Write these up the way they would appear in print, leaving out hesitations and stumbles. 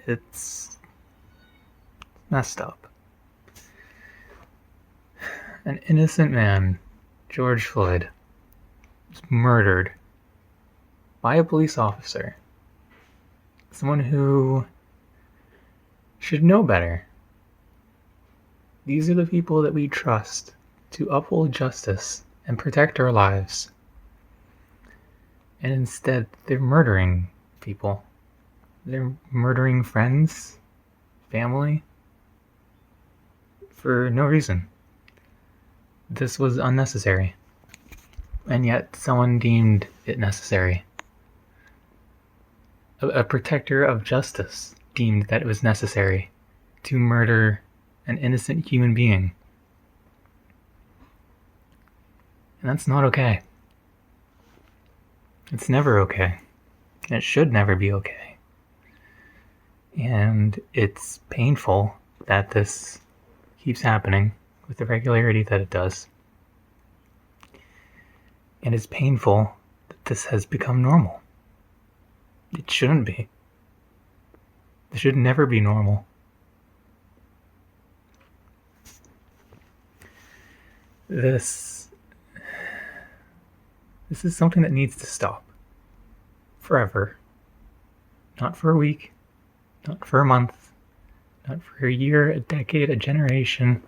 It's messed up. An innocent man, George Floyd, was murdered by a police officer. Someone who should know better. These are the people that we trust to uphold justice and protect our lives. And instead, they're murdering people. They're murdering friends, family, for no reason. This was unnecessary. And yet, someone deemed it necessary. A protector of justice deemed that it was necessary to murder an innocent human being. And that's not okay. It's never okay. And it should never be okay. And it's painful that this keeps happening with the regularity that it does. And it's painful that this has become normal. It shouldn't be. It should never be normal. This is something that needs to stop. Forever. Not for a week. Not for a month. Not for a year, a decade, a generation.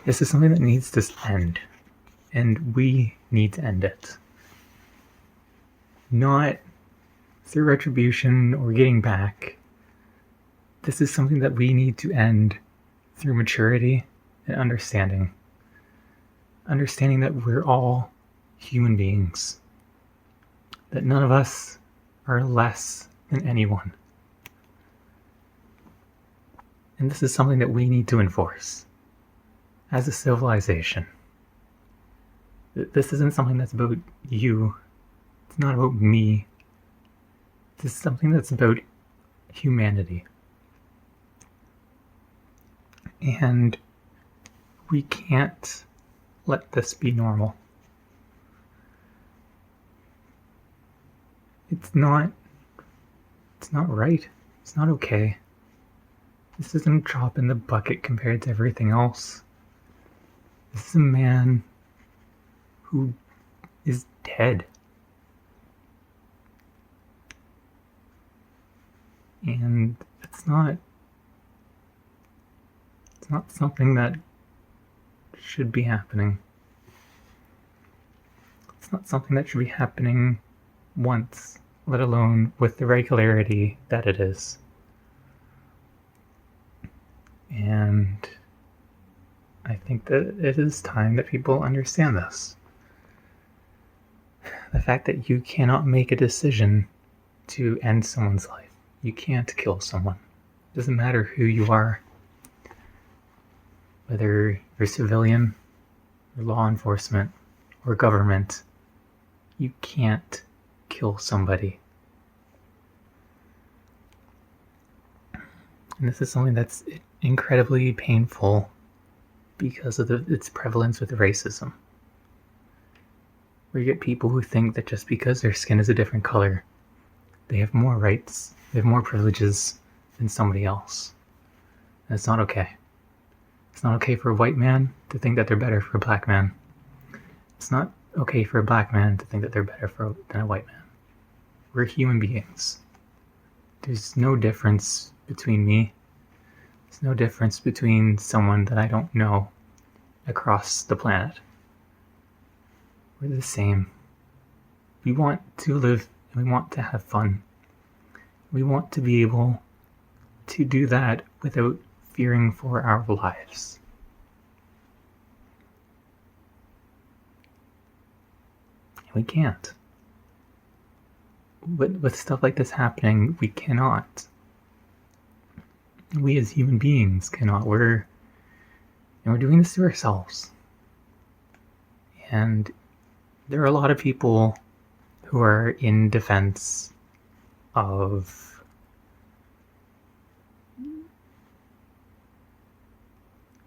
This is something that needs to end. And we need to end it. Not through retribution or getting back. This is something that we need to end through maturity and understanding. Understanding that we're all human beings. That none of us are less than anyone. And this is something that we need to enforce as a civilization. This isn't something that's about you. It's not about me. This is something that's about humanity. And we can't let this be normal. It's not right. It's not okay. This isn't a drop in the bucket compared to everything else. This is a man who is dead. And it's not something that should be happening. It's not something that should be happening once, let alone with the regularity that it is. And I think that it is time that people understand this. The fact that you cannot make a decision to end someone's life. You can't kill someone. It doesn't matter who you are. Whether you're civilian, or law enforcement, or government, you can't kill somebody. And this is something that's incredibly painful because of its prevalence with racism. Where you get people who think that just because their skin is a different color, they have more rights, they have more privileges than somebody else. And it's not okay. It's not okay for a white man to think that they're better for a black man. It's not okay for a black man to think that they're better than a white man. We're human beings. There's no difference between me. There's no difference between someone that I don't know across the planet. We're the same. We want to live and we want to have fun. We want to be able to do that without fearing for our lives. We can't. With stuff like this happening, we cannot. We as human beings cannot. We're doing this to ourselves. And there are a lot of people who are in defense of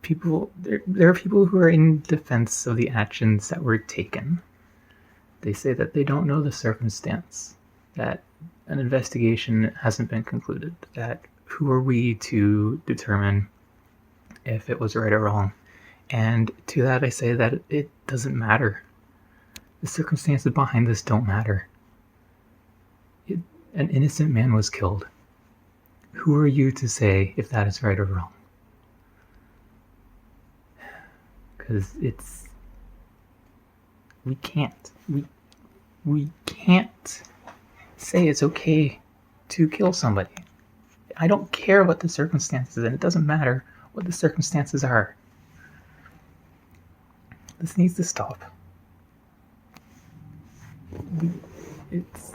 people. There are people who are in defense of the actions that were taken. They say that they don't know the circumstance, that an investigation hasn't been concluded. That who are we to determine if it was right or wrong? And to that I say that it doesn't matter. The circumstances behind this don't matter. An innocent man was killed. Who are you to say if that is right or wrong? Because we can't say it's okay to kill somebody. I don't care what the circumstances, and it doesn't matter what the circumstances are. This needs to stop. It's